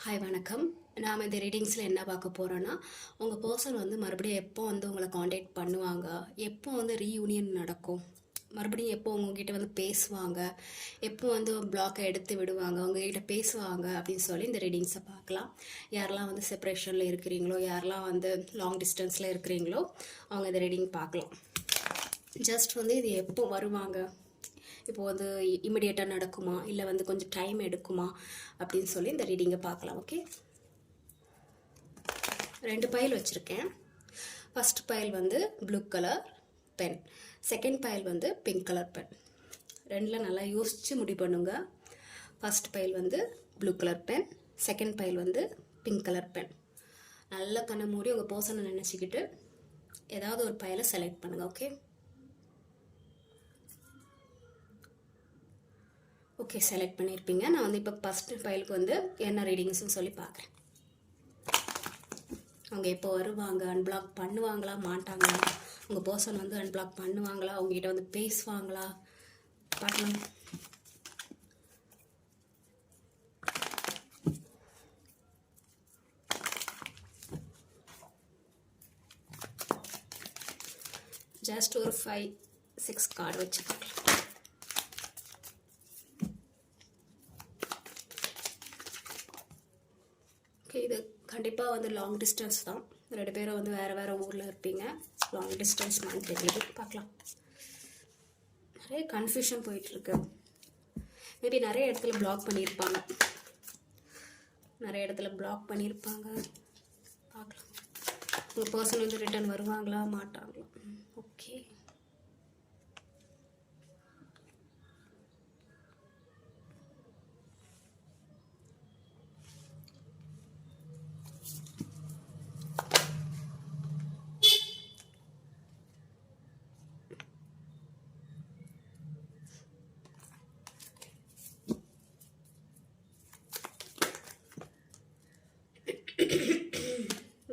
Hi வணக்கம். நாம் இந்த ரீடிங்ஸில் என்ன பார்க்க போகிறோன்னா, உங்கள் பர்சன் வந்து மறுபடியும் எப்போ வந்து உங்களை காண்டாக்ட் பண்ணுவாங்க, எப்போ வந்து ரீயூனியன் நடக்கும், மறுபடியும் எப்போ உங்ககிட்ட வந்து பேசுவாங்க, எப்போ வந்து பிளாக்கை எடுத்து விடுவாங்க, உங்ககிட்ட பேசுவாங்க அப்படின்னு சொல்லி இந்த ரீடிங்ஸை பார்க்கலாம். யாரெல்லாம் வந்து செப்பரேஷனில் இருக்கிறீங்களோ, யாரெல்லாம் வந்து லாங் டிஸ்டன்ஸில் இருக்கிறீங்களோ அவங்க இந்த ரீடிங் பார்க்கலாம். ஜஸ்ட் வந்து இது எப்போ வருவாங்க, இப்போ வந்து இமிடியேட்டாக நடக்குமா இல்லை வந்து கொஞ்சம் டைம் எடுக்குமா அப்படின்னு சொல்லி இந்த ரீடிங்கை பார்க்கலாம். ஓகே, 2 பைல் வச்சுருக்கேன். ஃபஸ்ட் பைல் வந்து blue colour pen, second file வந்து பிங்க் கலர் பென். ரெண்டில் நல்லா யோசித்து முடிவு பண்ணுங்க. ஃபஸ்ட் பைல் வந்து blue colour pen, second file வந்து பிங்க் கலர் பென். நல்லா கண்ணை மூடி உங்கள் பர்சனை நினச்சிக்கிட்டு ஏதாவது ஒரு பைலை செலக்ட் பண்ணுங்கள். ஓகே, செலக்ட் பண்ணியிருப்பீங்க. நான் வந்து இப்போ ஃபஸ்ட்டு ஃபைலுக்கு வந்து என்ன ரீடிங்ஸ்னு சொல்லி பார்க்குறேன். அவங்க எப்போ வருவாங்க, அன்பிளாக் பண்ணுவாங்களா மாட்டாங்களா, உங்கள் பர்சன் வந்து அன்பிளாக் பண்ணுவாங்களா, அவங்ககிட்ட வந்து பேசுவாங்களா பார்க்கலாம். ஜஸ்ட் ஒரு 5-6 கார்டு வச்சு பார்க்கலாம். ஓகே, இது கண்டிப்பாக வந்து லாங் டிஸ்டன்ஸ் தான். 2 பேரும் வந்து வேறு ஊரில் இருப்பீங்க. லாங் டிஸ்டன்ஸ் மாதிரி தெரியுது. பார்க்கலாம். நிறைய கன்ஃபியூஷன் போயிட்டுருக்கு. மேபி நிறைய இடத்துல பிளாக் பண்ணியிருப்பாங்க. பார்க்கலாம். உங்கள் பர்சன் வந்து ரிட்டர்ன் வருவாங்களா மாட்டாங்களா. ஓகே,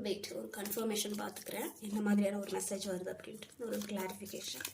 வெயிட், ஒரு கன்ஃபர்மேஷன் பார்த்துக்கிறேன் என்ன மாதிரியான ஒரு மெசேஜ் வருது அப்படின்ட்டு, ஒரு கிளாரிஃபிகேஷன்.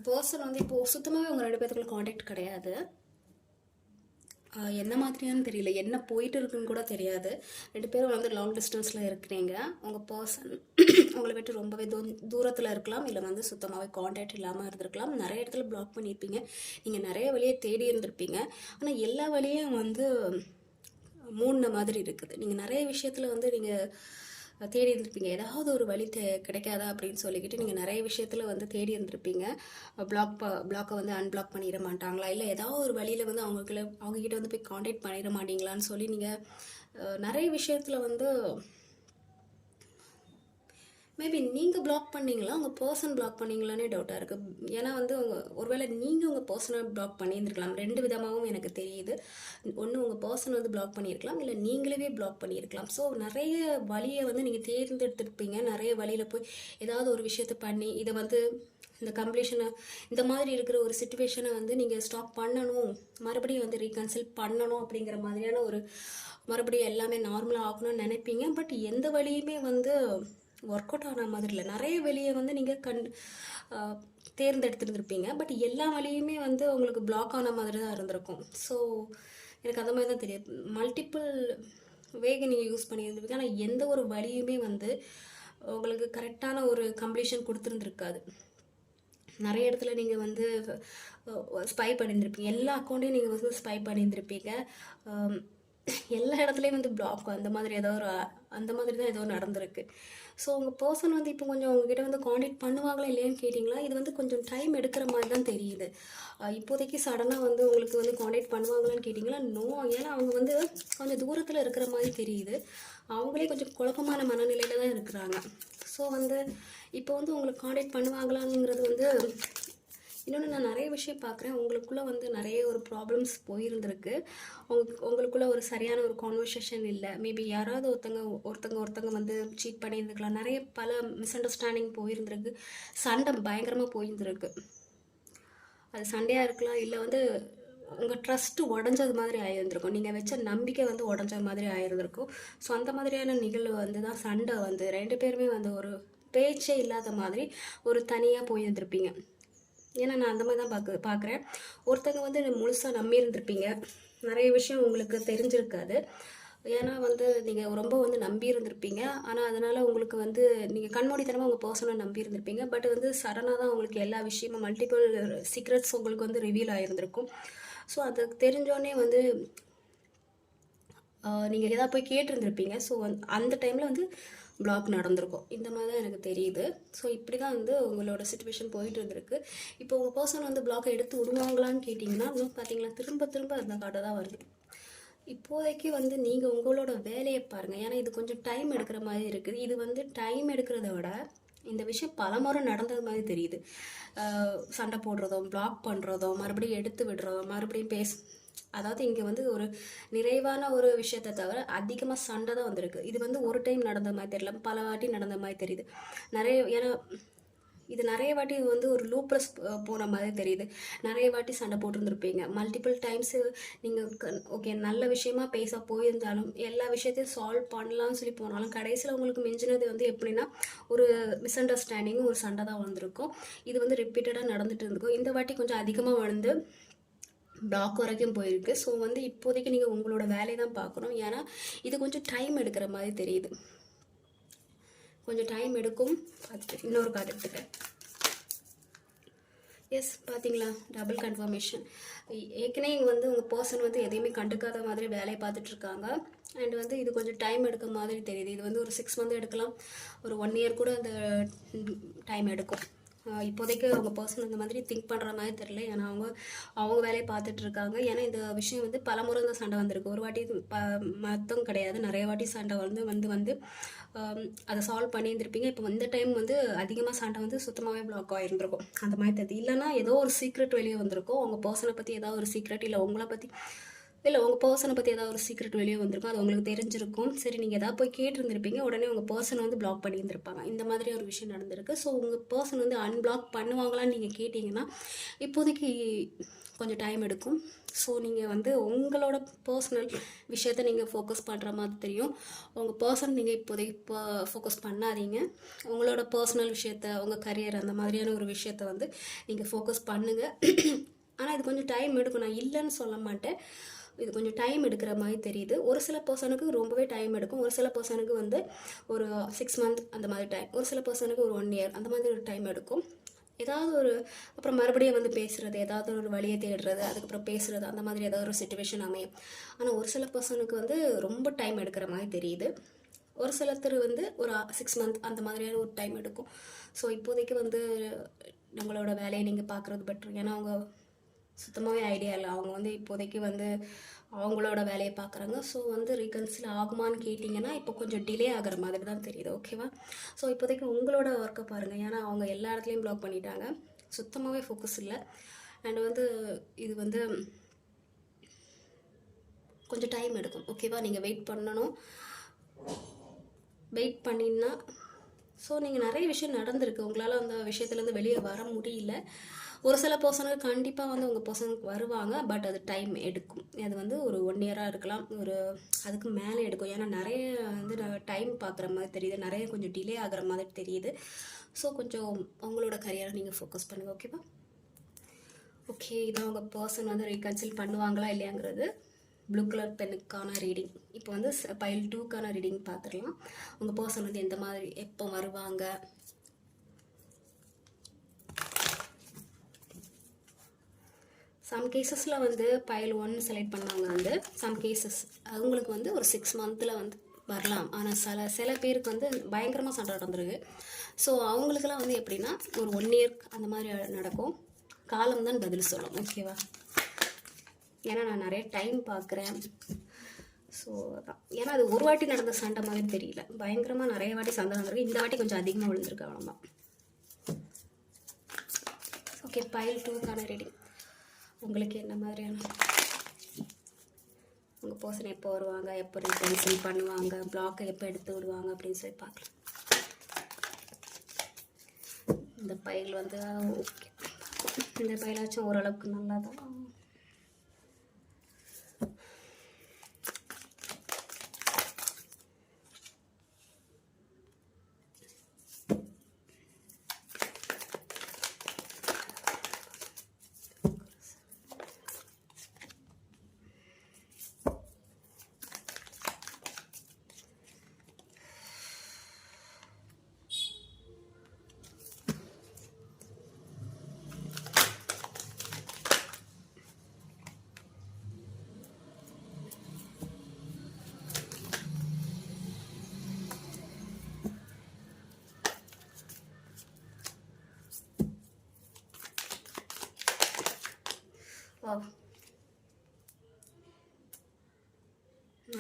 பர்சன் வந்து இப்போது சுத்தமாகவே உங்கள் 2 பேத்துக்குள்ள காண்டாக்ட் கிடையாது. என்ன மாதிரியானு தெரியல, என்ன போயிட்டு இருக்குன்னு கூட தெரியாது. 2 பேரும் வந்து லாங் டிஸ்டன்ஸில் இருக்கிறீங்க. உங்கள் பர்சன் உங்களை விட்டு ரொம்பவே தூரத்தில் இருக்கலாம், இல்லை வந்து சுத்தமாகவே காண்டாக்ட் இல்லாமல் இருந்திருக்கலாம். நிறைய இடத்துல பிளாக் பண்ணியிருப்பீங்க. நீங்கள் நிறைய வழியை தேடி இருந்திருப்பீங்க. ஆனால் எல்லா வழியும் வந்து மூடின மாதிரி இருக்குது. நீங்கள் நிறைய விஷயத்தில் வந்து நீங்கள் தேடி இருந்திருப்பீங்க. ஏதாவது ஒரு வழி கிடைக்காதா அப்படின்னு சொல்லிக்கிட்டு நீங்கள் நிறைய விஷயத்தில் வந்து தேடி இருந்திருப்பீங்க. பிளாக்கை வந்து அன்பிளாக் பண்ணிட மாட்டாங்களா, இல்லை ஏதாவது ஒரு வழியில் வந்து அவங்கக்கிட்ட வந்து போய் காண்டாக்ட் பண்ணிட மாட்டீங்களான்னு சொல்லி நீங்கள் நிறைய விஷயத்தில் வந்து மேபி நீங்கள் பிளாக் பண்ணிங்களா, உங்கள் பர்சன் பிளாக் பண்ணிங்களானே டவுட்டாக இருக்குது. ஏன்னா வந்து ஒருவேளை நீங்கள் உங்கள் பர்சனை பிளாக் பண்ணியிருந்துருக்கலாம். 2 விதமாகவும் எனக்கு தெரியுது. ஒன்று, உங்கள் பர்சன் வந்து பிளாக் பண்ணியிருக்கலாம், இல்லை நீங்களே பிளாக் பண்ணியிருக்கலாம். ஸோ நிறைய வழியை வந்து நீங்கள் தேர்ந்தெடுத்துருப்பீங்க. நிறைய வழியில் போய் ஏதாவது ஒரு விஷயத்தை பண்ணி இதை வந்து இந்த கம்ப்ளீஷனை, இந்த மாதிரி இருக்கிற ஒரு சிச்சுவேஷனை வந்து நீங்கள் ஸ்டாப் பண்ணணும், மறுபடியும் வந்து ரீகன்சில் பண்ணணும் அப்படிங்கிற மாதிரியான ஒரு மறுபடியும் எல்லாமே நார்மலாக ஆகணும்னு நினைப்பீங்க. பட் எந்த வழியுமே வந்து ஒர்க் அவுட் ஆன மாதிரி இல்லை. நிறைய வழியை வந்து நீங்கள் தேர்ந்தெடுத்துருந்துருப்பீங்க. பட் எல்லா வழியுமே வந்து உங்களுக்கு பிளாக் ஆன மாதிரி தான் இருந்திருக்கும். ஸோ எனக்கு அந்த மாதிரி தான் தெரியுது. மல்டிப்புள் வேக நீங்கள் யூஸ் பண்ணியிருந்துருப்பீங்க. ஆனால் எந்த ஒரு வழியுமே வந்து உங்களுக்கு கரெக்டான ஒரு கம்ப்ளீஷன் கொடுத்துருந்துருக்காது. நிறைய இடத்துல நீங்கள் வந்து ஸ்பை பண்ணியிருந்திருப்பீங்க. எல்லா அக்கௌண்ட்டையும் நீங்கள் வந்து ஸ்பை பண்ணியிருந்திருப்பீங்க. எல்லா இடத்துலையும் வந்து பிளாக் அந்த மாதிரி தான் ஏதோ நடந்திருக்கு. ஸோ உங்கள் பர்சன் வந்து இப்போ கொஞ்சம் உங்ககிட்ட வந்து காண்டாக்ட் பண்ணுவாங்களா இல்லையான்னு கேட்டிங்களா, இது வந்து கொஞ்சம் டைம் எடுக்கிற மாதிரி தான் தெரியுது. இப்போதைக்கு சடனாக வந்து உங்களுக்கு வந்து காண்டாக்ட் பண்ணுவாங்களான்னு கேட்டிங்களா, நோ. ஏன்னா அவங்க வந்து கொஞ்சம் தூரத்தில் இருக்கிற மாதிரி தெரியுது. அவங்களே கொஞ்சம் குழப்பமான மனநிலையில் தான் இருக்கிறாங்க. ஸோ வந்து இப்போ வந்து உங்களுக்கு காண்டாக்ட் பண்ணுவாங்களாங்கிறது வந்து இன்னொன்று நான் நிறைய விஷயம் பார்க்குறேன். உங்களுக்குள்ளே வந்து நிறைய ஒரு ப்ராப்ளம்ஸ் போயிருந்திருக்கு. உங்களுக்குள்ளே ஒரு சரியான ஒரு கான்வர்சேஷன் இல்லை. மேபி யாராவது ஒருத்தங்க வந்து சீட் பண்ணியிருந்துக்கலாம். நிறைய பல மிஸ் அண்டர்ஸ்டாண்டிங் போயிருந்திருக்கு. சண்டை பயங்கரமாக போயிருந்திருக்கு. அது சண்டையாக இருக்கலாம், இல்லை வந்து உங்கள் ட்ரஸ்ட்டு உடஞ்சது மாதிரி ஆகியிருந்திருக்கும். நீங்கள் வச்ச நம்பிக்கை வந்து உடஞ்ச மாதிரி ஆகியிருந்திருக்கும். ஸோ அந்த மாதிரியான நிகழ்வு வந்து தான் சண்டை வந்து 2 பேருமே வந்து ஒரு பேச்சே இல்லாத மாதிரி ஒரு தனியாக போயிருந்திருப்பீங்க. ஏன்னா நான் அந்த மாதிரி தான் பார்க்குறேன். ஒருத்தங்க வந்து முழுசாக நம்பியிருந்திருப்பீங்க. நிறைய விஷயம் உங்களுக்கு தெரிஞ்சிருக்காது. ஏன்னா வந்து நீங்கள் ரொம்ப வந்து நம்பி இருந்திருப்பீங்க. ஆனால் அதனால் உங்களுக்கு வந்து நீங்கள் கண்மூடித்தனமாக உங்கள் பர்சனை நம்பி இருந்திருப்பீங்க. பட் வந்து சடனாக தான் உங்களுக்கு எல்லா விஷயமும் மல்டிபிள் சீக்ரெட்ஸ் உங்களுக்கு வந்து ரிவீல் ஆகியிருந்திருக்கும். ஸோ அது தெரிஞ்சோடனே வந்து நீங்கள் எதாவது போய் கேட்டிருந்துருப்பீங்க. ஸோ அந்த டைமில் வந்து பிளாக் நடந்திருக்கும். இந்த மாதிரி தான் எனக்கு தெரியுது. ஸோ இப்படி தான் வந்து உங்களோட சிச்சுவேஷன் போயிட்டு இருந்திருக்கு. இப்போ உங்கள் பர்சன் வந்து பிளாக்கை எடுத்து விடுவாங்களான்னு கேட்டிங்கன்னா, இன்னும் பார்த்தீங்கன்னா திரும்ப திரும்ப அந்த காட்டை தான் வருது. இப்போதைக்கு வந்து நீங்கள் உங்களோட வேலையை பாருங்கள். ஏன்னா இது கொஞ்சம் டைம் எடுக்கிற மாதிரி இருக்குது. இது வந்து டைம் எடுக்கிறத விட இந்த விஷயம் பலமுறை நடந்தது மாதிரி தெரியுது. சண்டை போடுறதும், பிளாக் பண்ணுறதும், மறுபடியும் எடுத்து விடுறதும், மறுபடியும் அதாவது இங்கே வந்து ஒரு நிறைவான ஒரு விஷயத்தை தவிர அதிகமாக சண்டை தான் வந்திருக்கு. இது வந்து ஒரு டைம் நடந்த மாதிரி தெரியல, பல வாட்டி நடந்த மாதிரி தெரியுது. ஏன்னா இது நிறைய வாட்டி வந்து ஒரு லூப்லெஸ் போன மாதிரி தெரியுது. நிறைய வாட்டி சண்டை போட்டுருந்துருப்பீங்க. மல்டிபிள் டைம்ஸு நீங்கள் ஓகே நல்ல விஷயமா பேச போயிருந்தாலும் எல்லா விஷயத்தையும் சால்வ் பண்ணலாம்னு சொல்லி போனாலும் கடைசியில் உங்களுக்கு மிஞ்சினது வந்து எப்படின்னா ஒரு மிஸ் அண்டர்ஸ்டாண்டிங்கும் ஒரு சண்டை தான் வந்திருக்கும். இது வந்து ரிப்பீட்டடாக நடந்துட்டு இருந்திருக்கும். இந்த வாட்டி கொஞ்சம் அதிகமாக வந்து பிளாக் வரைக்கும் போயிருக்கு. ஸோ வந்து இப்போதைக்கு நீங்கள் உங்களோட வேலையை தான் பார்க்கணும். ஏன்னா இது கொஞ்சம் டைம் எடுக்கிற மாதிரி தெரியுது. கொஞ்சம் டைம் எடுக்கும். இன்னொரு கார்டு எடுத்துக்கேன். எஸ், பார்த்தீங்களா, டபுள் கன்ஃபர்மேஷன். ஏற்கனவே வந்து உங்கள் பர்சன் வந்து எதையுமே கண்டுக்காத மாதிரி வேலையை பார்த்துட்ருக்காங்க. அண்ட் வந்து இது கொஞ்சம் டைம் எடுக்க மாதிரி தெரியுது. இது வந்து ஒரு 6 மந்த் எடுக்கலாம், ஒரு 1 இயர் கூட அந்த டைம் எடுக்கும். இப்போதைக்கு அவங்க பர்சன் இந்த மாதிரி திங்க் பண்ணுற மாதிரி தெரியல. ஏன்னா அவங்க வேலையை பார்த்துட்ருக்காங்க. ஏன்னா இந்த விஷயம் வந்து பல முறை தான் சண்டை வந்திருக்கு. ஒரு வாட்டி மொத்தம் கிடையாது, நிறைய வாட்டி சண்டை வந்து அதை சால்வ் பண்ணியிருந்திருப்பீங்க. இப்போ இந்த டைம் வந்து அதிகமாக சண்டை வந்து சுத்தமாகவே பிளாக் ஆகிருந்திருக்கும். அந்த மாதிரி தெரியுது. இல்லைனா ஏதோ ஒரு சீக்ரெட் வெளியே வந்திருக்கும். உங்கள் பர்சனை பற்றி ஏதாவது ஒரு சீக்ரெட், இல்லை உங்களை பற்றி உங்கள் பர்சனை பற்றி ஏதாவது ஒரு சீக்ரெட் வெளியே வந்திருக்கும். அது உங்களுக்கு தெரிஞ்சிருக்கும். சரி, நீங்கள் எதாவது போய் கேட்டிருந்துருப்பீங்க. உடனே உங்கள் பர்சன் வந்து பிளாக் பண்ணியிருந்திருப்பாங்க. இந்த மாதிரி ஒரு விஷயம் நடந்திருக்கு. ஸோ உங்கள் பர்சன் வந்து அன்பிளாக் பண்ணுவாங்களான்னு நீங்கள் கேட்டிங்கன்னா இப்போதைக்கு கொஞ்சம் டைம் எடுக்கும். ஸோ நீங்கள் வந்து உங்களோட பர்சனல் விஷயத்தை நீங்கள் ஃபோக்கஸ் பண்ணுற மாதிரி தெரியும். உங்கள் பர்சன் நீங்கள் இப்போதைக்கு ஃபோக்கஸ் பண்ணாதீங்க. உங்களோட பர்சனல் விஷயத்த, உங்கள் கரியர், அந்த மாதிரியான ஒரு விஷயத்த வந்து நீங்கள் ஃபோக்கஸ் பண்ணுங்கள். ஆனால் இது கொஞ்சம் டைம் எடுக்கும். நான் இல்லைன்னு சொல்ல மாட்டேன். இது கொஞ்சம் டைம் எடுக்கிற மாதிரி தெரியுது. ஒரு சில பர்சனுக்கு ரொம்பவே டைம் எடுக்கும். ஒரு சில பர்சனுக்கு வந்து ஒரு 6 மந்த் அந்த மாதிரி டைம், ஒரு சில பர்சனுக்கு ஒரு 1 இயர் அந்த மாதிரி ஒரு டைம் எடுக்கும். ஏதாவது ஒரு அப்புறம் மறுபடியும் வந்து பேசுகிறது, ஏதாவது ஒரு வழியை தேடுறது, அதுக்கப்புறம் பேசுகிறது, அந்த மாதிரி ஏதாவது ஒரு சிச்சுவேஷன் அமையும். ஆனால் ஒரு சில பர்சனுக்கு வந்து ரொம்ப டைம் எடுக்கிற மாதிரி தெரியுது. ஒரு சிலர் வந்து ஒரு 6 மந்த் அந்த மாதிரியான ஒரு டைம் எடுக்கும். ஸோ இப்போதைக்கு வந்து நம்மளோட வேலையை நீங்கள் பார்க்குறது பெட்ரு. ஏன்னா அவங்க சுத்தமாகவே ஐடியா இல்லை. அவங்க வந்து இப்போதைக்கு வந்து அவங்களோட வேலையை பார்க்குறாங்க. ஸோ வந்து ரீகன்சில் ஆகுமான்னு கேட்டிங்கன்னா இப்போ கொஞ்சம் டிலே ஆகிற மாதிரி தான் தெரியுது. ஓகேவா? ஸோ இப்போதைக்கு உங்களோட ஒர்க்கை பாருங்கள். ஏன்னா அவங்க எல்லா இடத்துலையும் பிளாக் பண்ணிட்டாங்க. சுத்தமாகவே ஃபோக்கஸ் இல்லை. அண்ட் வந்து இது வந்து கொஞ்சம் டைம் எடுக்கும். ஓகேவா? நீங்கள் வெயிட் பண்ணணும். வெயிட் பண்ணினா ஸோ நீங்கள் நிறைய விஷயம் நடந்திருக்கு. உங்களால் அந்த விஷயத்துலேருந்து வெளியே வர முடியல. ஒரு சில பர்சனுக்கு கண்டிப்பாக வந்து உங்கள் பர்சனுக்கு வருவாங்க. பட் அது டைம் எடுக்கும். அது வந்து ஒரு 1 இயராக இருக்கலாம், ஒரு அதுக்கு மேலே எடுக்கும். ஏன்னா நிறைய வந்து டைம் பார்க்குற மாதிரி தெரியுது, நிறைய கொஞ்சம் டிலே ஆகிற மாதிரி தெரியுது. ஸோ கொஞ்சம் உங்களோட கரியரை நீங்கள் ஃபோக்கஸ் பண்ணுங்கள். ஓகேவா? ஓகே, இதான் உங்கள் பர்சன் வந்து ரீகன்சில் பண்ணுவாங்களா இல்லையாங்கிறது ப்ளூ கலர் பென்னுக்கான ரீடிங். இப்போ வந்து பைல் 2க்கான ரீடிங் பார்த்துடலாம். உங்கள் பர்சன் வந்து எந்த மாதிரி, எப்போ வருவாங்க, சம் கேசஸில் வந்து பைல் 1 செலக்ட் பண்ணவங்க வந்து சம் கேசஸ் அவங்களுக்கு வந்து ஒரு 6 மந்தில் வந்து வரலாம். ஆனால் சில பேருக்கு வந்து பயங்கரமாக சண்டை நடந்துருக்கு. ஸோ அவங்களுக்கெல்லாம் வந்து எப்படின்னா ஒரு 1 இயர் அந்த மாதிரி நடக்கும். காலம் தான் பதில் சொல்லும். ஓகேவா? ஏன்னா நான் நிறைய டைம் பார்க்குறேன். ஸோ அதான், ஏன்னா அது ஒரு வாட்டி நடந்த சண்டை மாதிரி தெரியல, பயங்கரமாக நிறைய வாட்டி சண்டை நடந்திருக்கு. இந்த வாட்டி கொஞ்சம் அதிகமாக விழுந்திருக்கு, அவ்வளோதான். ஓகே, பைல் 2க்கான ரீடிங். உங்களுக்கு என்ன மாதிரியான உங்கள் பர்சன் எப்போ வருவாங்க, எப்போ ரீகன்சில் பண்ணுவாங்க, பிளாக்கை எப்போ எடுத்து விடுவாங்க அப்படின்னு சொல்லி பார்க்கலாம். இந்த பைல் வந்து ஓகே, இந்த பைலாச்சும் ஓரளவுக்கு நல்லா தான்.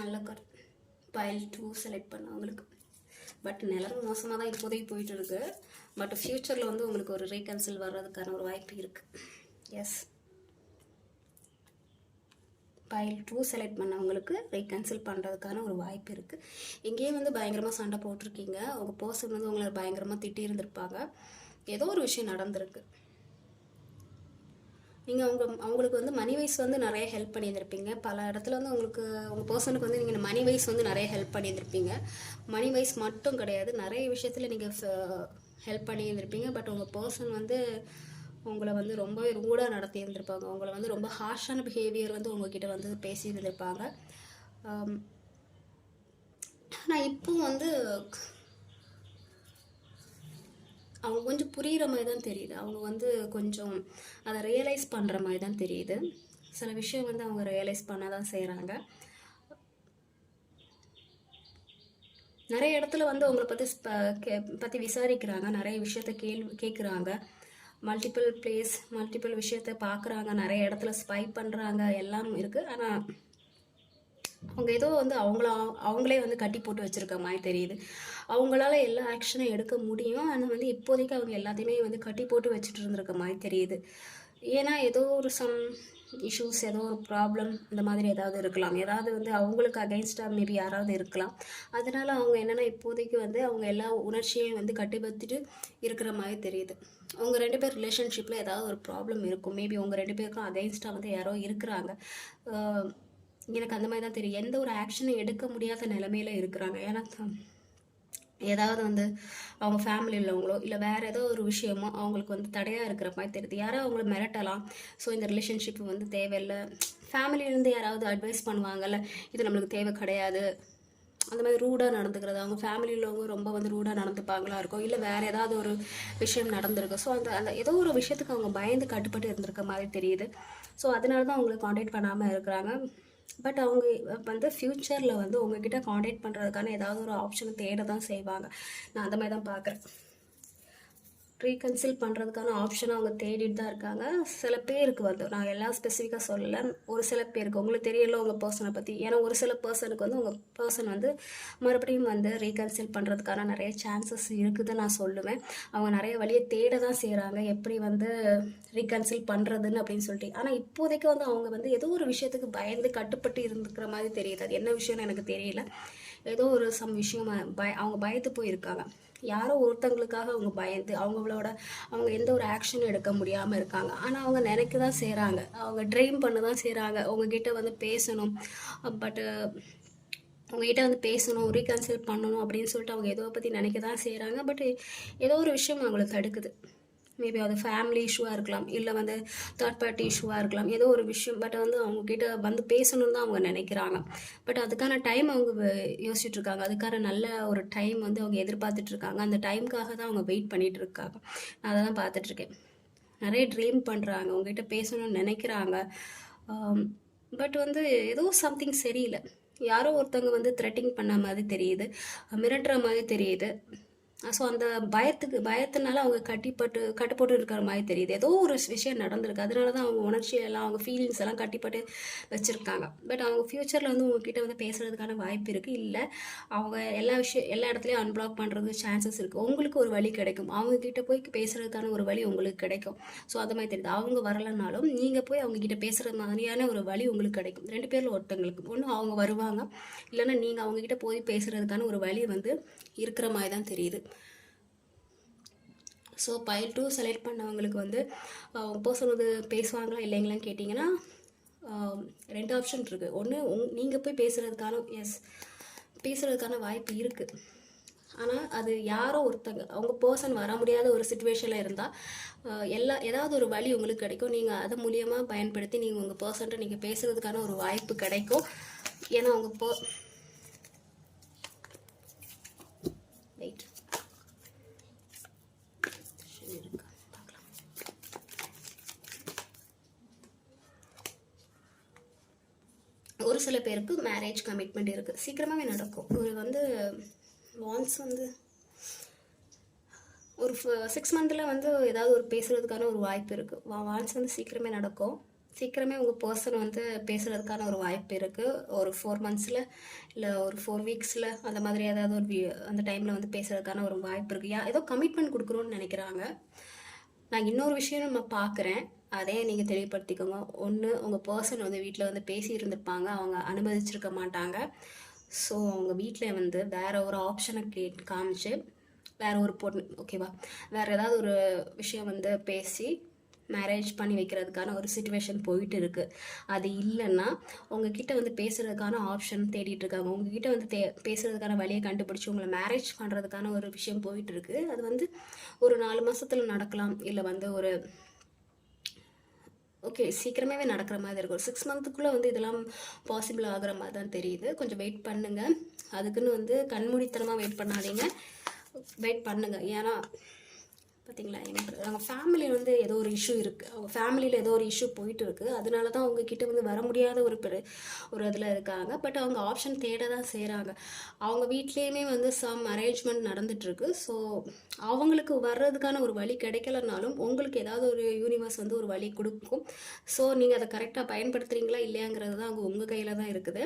நல்ல கார்டு. பைல் 2 செலக்ட் பண்ணவங்களுக்கு பட் நிலவு மோசமாக தான் இப்போதைக்கு போயிட்டு இருக்கு. பட் ஃப்யூச்சரில் வந்து உங்களுக்கு ஒரு ரீகன்சில் வர்றதுக்கான ஒரு வாய்ப்பு இருக்கு. எஸ், பைல் 2 செலக்ட் பண்ணவங்களுக்கு ரீகன்சில் பண்ணுறதுக்கான ஒரு வாய்ப்பு இருக்குது. இங்கேயே வந்து பயங்கரமாக சண்டை போட்டிருக்கீங்க. உங்கள் பர்சன் வந்து உங்களை பயங்கரமாக திட்டி இருந்திருப்பாங்க. ஏதோ ஒரு விஷயம் நடந்திருக்கு. நீங்கள் அவங்களுக்கு வந்து மணி வைஸ் வந்து நிறைய ஹெல்ப் பண்ணியிருந்திருப்பீங்க. பல இடத்துல வந்து உங்கள் பர்சனுக்கு வந்து நீங்கள் மணி வைஸ் வந்து நிறைய ஹெல்ப் பண்ணியிருந்திருப்பீங்க. மணி வைஸ் மட்டும் கிடையாது, நிறைய விஷயத்தில் நீங்கள் ஹெல்ப் பண்ணியிருந்திருப்பீங்க. பட் உங்கள் பர்சன் வந்து உங்களை வந்து ரொம்ப ரூடாக நடத்தி இருந்திருப்பாங்க. உங்களை வந்து ரொம்ப ஹார்ஷான பிஹேவியர் வந்து உங்ககிட்ட வந்து பேசியிருந்திருப்பாங்க. ஆனால் இப்போ வந்து அவங்க கொஞ்சம் புரிகிற மாதிரி தான் தெரியுது. அவங்க வந்து கொஞ்சம் அதை ரியலைஸ் பண்ணுற மாதிரி தான் தெரியுது. சில விஷயம் வந்து அவங்க ரியலைஸ் பண்ண தான் செய்கிறாங்க. நிறைய இடத்துல வந்து உங்களை பற்றி விசாரிக்கிறாங்க. நிறைய விஷயத்த கேட்குறாங்க. மல்டிபிள் விஷயத்த பார்க்குறாங்க. நிறைய இடத்துல ஸ்பை பண்ணுறாங்க. எல்லாம் இருக்குது. ஆனால் அவங்க ஏதோ வந்து அவங்களே வந்து கட்டி போட்டு வச்சுருக்க மாதிரி தெரியுது. அவங்களால எல்லா ஆக்ஷனும் எடுக்க முடியும். ஆனால் வந்து இப்போதைக்கு அவங்க எல்லாத்தையுமே வந்து கட்டி போட்டு வச்சுட்டு இருந்திருக்க மாதிரி தெரியுது. ஏன்னா ஏதோ ஒரு சம் இஷ்யூஸ், ஏதோ ஒரு ப்ராப்ளம் இந்த மாதிரி ஏதாவது இருக்கலாம். ஏதாவது வந்து அவங்களுக்கு அகைன்ஸ்டாக மேபி யாராவது இருக்கலாம். அதனால் அவங்க என்னென்னா இப்போதைக்கு வந்து அவங்க எல்லா உணர்ச்சியையும் வந்து கட்டுப்படுத்திட்டு இருக்கிற மாதிரி தெரியுது. அவங்க 2 பேர் ரிலேஷன்ஷிப்பில் ஏதாவது ஒரு ப்ராப்ளம் இருக்கும். மேபி உங்கள் 2 பேருக்கும் அகைன்ஸ்டாக வந்து யாரோ இருக்கிறாங்க. எனக்கு அந்த மாதிரி தான் தெரியும். எந்த ஒரு ஆக்ஷனும் எடுக்க முடியாத நிலைமையில இருக்கிறாங்க. ஏன்னா ஏதாவது வந்து அவங்க ஃபேமிலியில் உள்ளவங்களோ இல்லை வேறு ஏதோ ஒரு விஷயமோ அவங்களுக்கு வந்து தடையாக இருக்கிற மாதிரி தெரியுது. யாரோ அவங்கள மிரட்டலாம். ஸோ இந்த ரிலேஷன்ஷிப் வந்து தேவையில்லை. ஃபேமிலியிலேருந்து யாராவது அட்வைஸ் பண்ணுவாங்கல்ல, இது நம்மளுக்கு தேவை கிடையாது, அந்த மாதிரி ரூடாக நடந்துக்கிறது. அவங்க ஃபேமிலியில் உள்ளவங்க ரொம்ப வந்து ரூடாக நடந்துப்பாங்களா இருக்கும். இல்லை வேறு ஏதாவது ஒரு விஷயம் நடந்திருக்கு. ஸோ அந்த ஏதோ ஒரு விஷயத்துக்கு அவங்க பயந்து கட்டுப்பட்டு இருந்திருக்க மாதிரி தெரியுது. ஸோ அதனால தான் அவங்களை காண்டாக்ட் பண்ணாமல் இருக்கிறாங்க. பட் அவங்க வந்து ஃப்யூச்சரில் வந்து உங்ககிட்ட காண்டாக்ட் பண்ணுறதுக்கான ஏதாவது ஒரு ஆப்ஷனை தேட தான் செய்வாங்க. நான் அந்த மாதிரி தான் பார்க்குறேன். ரீகன்சில் பண்ணுறதுக்கான ஆப்ஷனை அவங்க தேடிட்டு தான் இருக்காங்க. சில பேருக்கு வந்து நான் எல்லாம் ஸ்பெசிஃபிக்காக சொல்லலை, ஒரு சில பேருக்கு உங்களுக்கு தெரியல உங்கள் பர்சனை பற்றி. ஏன்னா ஒரு சில பர்சனுக்கு வந்து உங்கள் பர்சன் வந்து மறுபடியும் வந்து ரீகன்சில் பண்ணுறதுக்கான நிறைய சான்சஸ் இருக்குதுன்னு நான் சொல்லுவேன். அவங்க நிறைய வழியை தேட தான் செய்கிறாங்க, எப்படி வந்து ரீகன்சில் பண்ணுறதுன்னு அப்படின்னு சொல்லிட்டு. ஆனால் இப்போதைக்கு வந்து அவங்க வந்து ஏதோ ஒரு விஷயத்துக்கு பயந்து கட்டுப்பட்டு இருந்துக்கிற மாதிரி தெரியுது. அது என்ன விஷயம்னு எனக்கு தெரியல. ஏதோ ஒரு விஷயம் அவங்க பயந்து போயிருக்காங்க. யாரோ ஒருத்தங்களுக்காக அவங்க பயந்து அவங்க எந்த ஒரு ஆக்ஷனும் எடுக்க முடியாமல் இருக்காங்க. ஆனால் அவங்க நினைக்க தான் செய்கிறாங்க, அவங்க ட்ரீம் பண்ண தான் செய்கிறாங்க. அவங்கக்கிட்ட வந்து பேசணும், பட்டு அவங்ககிட்ட வந்து பேசணும், ரீகன்சில் பண்ணணும் அப்படின்னு சொல்லிட்டு அவங்க ஏதோ பற்றி நினைக்க தான் செய்கிறாங்க. பட் ஏதோ ஒரு விஷயம் அவங்களை தடுக்குது. மேபி அது ஃபேமிலி இஷ்யூவாக இருக்கலாம், இல்லை வந்து தேர்ட் பார்ட்டி இஷ்யூவாக இருக்கலாம், ஏதோ ஒரு விஷயம். பட் வந்து அவங்கக்கிட்ட வந்து பேசணுன்னு தான் அவங்க நினைக்கிறாங்க. பட் அதுக்கான டைம் அவங்க யோசிச்சுட்ருக்காங்க. அதுக்கான நல்ல ஒரு டைம் வந்து அவங்க எதிர்பார்த்துட்ருக்காங்க. அந்த டைமுக்காக தான் அவங்க வெயிட் பண்ணிகிட்டு இருக்காங்க. நான் அதை தான் பார்த்துட்ருக்கேன். நிறைய ட்ரீம் பண்ணுறாங்க, உங்ககிட்ட பேசணும்னு நினைக்கிறாங்க. பட் வந்து ஏதோ சம்திங் சரியில்லை. யாரோ ஒருத்தவங்க வந்து த்ரெட்டிங் பண்ண மாதிரி தெரியுது, மிரட்டுற மாதிரி தெரியுது. ஸோ அந்த பயத்தினால அவங்க கட்டுப்பட்டு இருக்கிற மாதிரி தெரியுது. ஏதோ ஒரு விஷயம் நடந்திருக்கு, அதனால தான் அவங்க உணர்ச்சியெல்லாம், அவங்க ஃபீலிங்ஸ் எல்லாம் கட்டிப்பட்டு வச்சுருக்காங்க. பட் அவங்க ஃப்யூச்சரில் வந்து உங்ககிட்ட வந்து பேசுகிறதுக்கான வாய்ப்பு இருக்குது. இல்லை அவங்க எல்லா இடத்துலையும் அன்பிளாக் பண்ணுறது சான்சஸ் இருக்குது. உங்களுக்கு ஒரு வழி கிடைக்கும், அவங்கக்கிட்ட போய் பேசுகிறதுக்கான ஒரு வழி உங்களுக்கு கிடைக்கும். ஸோ அந்த மாதிரி தெரியுது. அவங்க வரலைனாலும் நீங்கள் போய் அவங்கக்கிட்ட பேசுகிற மாதிரியான ஒரு வழி உங்களுக்கு கிடைக்கும். 2 பேரில் ஒருத்தங்களுக்கு ஒன்று அவங்க வருவாங்க, இல்லைன்னா நீங்கள் அவங்கக்கிட்ட போய் பேசுகிறதுக்கான ஒரு வழி வந்து இருக்கிற மாதிரி தான் தெரியுது. ஸோ பைல் 2 செலக்ட் பண்ணவங்களுக்கு வந்து பர்சன் வந்து பேசுவாங்களா இல்லைங்களான்னு கேட்டிங்கன்னா 2 ஆப்ஷன் இருக்குது. ஒன்று நீங்கள் போய் பேசுகிறதுக்கான வாய்ப்பு இருக்குது. ஆனால் அது யாரோ ஒருத்தங்க, அவங்க பர்சன் வர முடியாத ஒரு சுச்சுவேஷனில் இருந்தால் ஏதாவது ஒரு வழி உங்களுக்கு கிடைக்கும். நீங்கள் அதை மூலியமாக பயன்படுத்தி நீங்கள் உங்கள் பர்சன்ட்ட நீங்கள் பேசுகிறதுக்கான ஒரு வாய்ப்பு கிடைக்கும். ஏன்னா அவங்க வெயிட் ஒரு சில பேருக்கு மேரேஜ் கமிட்மெண்ட் இருக்குது, சீக்கிரமாகவே நடக்கும். ஒரு வந்து வான்ஸ் வந்து ஒரு 6 மந்தில் வந்து ஏதாவது ஒரு பேசுகிறதுக்கான ஒரு வாய்ப்பு இருக்குது. வான்ஸ் வந்து சீக்கிரமே நடக்கும். சீக்கிரமே உங்கள் பர்சன் வந்து பேசுகிறதுக்கான ஒரு வாய்ப்பு இருக்குது. ஒரு 4 மந்த்ஸில் இல்லை ஒரு 4 வீக்ஸில் அந்த மாதிரி ஏதாவது அந்த டைமில் வந்து பேசுகிறதுக்கான ஒரு வாய்ப்பு இருக்குது. ஏதோ கமிட்மெண்ட் கொடுக்குறோன்னு நினைக்கிறாங்க. நான் இன்னொரு விஷயம் நம்ம பார்க்குறேன், அதே நீங்கள் தெளிவுபடுத்திக்கோங்க. ஒன்று, உங்கள் பர்சன் வந்து வீட்டில் வந்து பேசி இருந்திருப்பாங்க, அவங்க அனுமதிச்சிருக்க மாட்டாங்க. ஸோ அவங்க வீட்டில் வந்து வேறு ஒரு ஆப்ஷனை காமிச்சு வேறு ஒரு பொண்ணு, ஓகேவா, வேறு ஏதாவது ஒரு விஷயம் வந்து பேசி மேரேஜ் பண்ணி வைக்கிறதுக்கான ஒரு சிச்சுவேஷன் போயிட்டு இருக்குது. அது இல்லைன்னா உங்ககிட்ட வந்து பேசுகிறதுக்கான ஆப்ஷன் தேடிட்டு இருக்காங்க. உங்ககிட்ட வந்து பேசுகிறதுக்கான வழியை கண்டுபிடிச்சி உங்களை மேரேஜ் பண்ணுறதுக்கான ஒரு விஷயம் போயிட்டு இருக்குது. அது வந்து ஒரு 4 மாதத்தில் நடக்கலாம், இல்லை வந்து ஒரு சீக்கிரமாகவே நடக்கிற மாதிரி இருக்கும். ஒரு 6 மந்த்துக்குள்ளே வந்து இதெல்லாம் பாசிபிள் ஆகிற மாதிரி தான் தெரியுது. கொஞ்சம் வெயிட் பண்ணுங்கள். அதுக்குன்னு வந்து கண்மூடித்தனமாக வெயிட் பண்ணாதீங்க, வெயிட் பண்ணுங்கள். ஏன்னா பார்த்தீங்களா, அவங்க ஃபேமிலியில் வந்து ஏதோ ஒரு இஷ்யூ இருக்குது, அவங்க ஃபேமிலியில் ஏதோ ஒரு இஷ்யூ போயிட்டு இருக்குது. அதனால தான் அவங்கக்கிட்ட வந்து வர முடியாத ஒரு இதில் இருக்காங்க. பட் அவங்க ஆப்ஷன் தேட தான் செய்கிறாங்க. அவங்க வீட்லேயுமே வந்து சம் அரேஞ்ச்மெண்ட் நடந்துகிட்ருக்கு. ஸோ அவங்களுக்கு வர்றதுக்கான ஒரு வழி கிடைக்கலனாலும் உங்களுக்கு ஏதாவது ஒரு யூனிவர்ஸ் வந்து ஒரு வழி கொடுக்கும். ஸோ நீங்கள் அதை கரெக்டாக பயன்படுத்துகிறீங்களா இல்லையாங்கிறது தான் அங்கே உங்கள் கையில் தான் இருக்குது.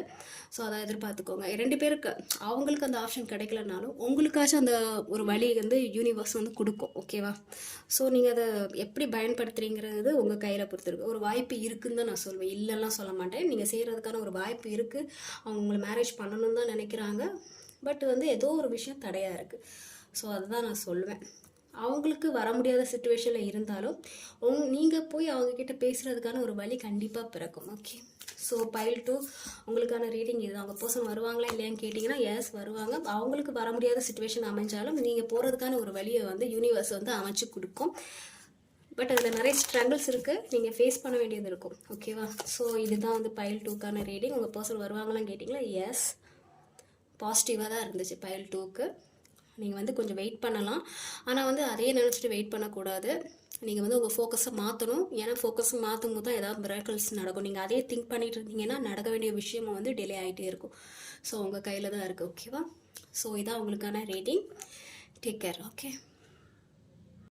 ஸோ அதை எதிர்பார்த்துக்கோங்க. 2 பேருக்கு அவங்களுக்கு அந்த ஆப்ஷன் கிடைக்கலனாலும் உங்களுக்காச்சும் அந்த ஒரு வழி வந்து யூனிவர்ஸ் வந்து கொடுக்கும், ஓகேவா. ஸோ நீங்கள் அதை எப்படி பயன்படுத்துகிறீங்கிறது உங்கள் கையில் பொறுத்திருக்கு. ஒரு வாய்ப்பு இருக்குன்னு தான் நான் சொல்வேன், இல்லைலாம் சொல்ல மாட்டேன். நீங்கள் செய்கிறதுக்கான ஒரு வாய்ப்பு இருக்குது. அவங்க உங்களை மேரேஜ் பண்ணணும்னு தான் நினைக்கிறாங்க. பட் வந்து ஏதோ ஒரு விஷயம் தடையாக இருக்குது. ஸோ அதுதான் நான் சொல்வேன். அவங்களுக்கு வர முடியாத சுச்சுவேஷனில் இருந்தாலும் நீங்கள் போய் அவங்கக்கிட்ட பேசுகிறதுக்கான ஒரு வழி கண்டிப்பாக பிறக்கும். ஓகே, ஸோ பைல் 2 உங்களுக்கான ரீடிங் இது. அவங்க பர்சன் வருவாங்களா இல்லையான்னு கேட்டிங்கன்னா எஸ் வருவாங்க. அவங்களுக்கு வர முடியாத சுச்சுவேஷன் அமைஞ்சாலும் நீங்கள் போகிறதுக்கான ஒரு வழியை வந்து யூனிவர்ஸ் வந்து அமைச்சு கொடுக்கும். பட் அதில் நிறைய ஸ்ட்ரகிள்ஸ் இருக்குது, நீங்கள் ஃபேஸ் பண்ண வேண்டியது இருக்கும், ஓகேவா. ஸோ இதுதான் வந்து பைல் 2க்கான ரீடிங். உங்கள் பர்சன் வருவாங்களான்னு கேட்டிங்களா எஸ், பாசிட்டிவாக தான் இருந்துச்சு பைல் 2க்கு. நீங்கள் வந்து கொஞ்சம் வெயிட் பண்ணலாம். ஆனால் வந்து அதையே நினச்சிட்டு வெயிட் பண்ணக்கூடாது. நீங்கள் வந்து உங்கள் ஃபோக்கஸை மாற்றணும். ஏன்னா ஃபோக்கஸை மாற்றும் போது தான் ஏதாவது மிராக்கிள்ஸ் நடக்கும். நீங்கள் அதே திங்க் பண்ணிட்டு இருந்தீங்கன்னா நடக்க வேண்டிய விஷயமும் வந்து டிலே ஆகிட்டே இருக்கும். ஸோ உங்கள் கையில் தான் இருக்குது, ஓகேவா. ஸோ இதான் உங்களுக்கான ரீடிங். Take care, okay.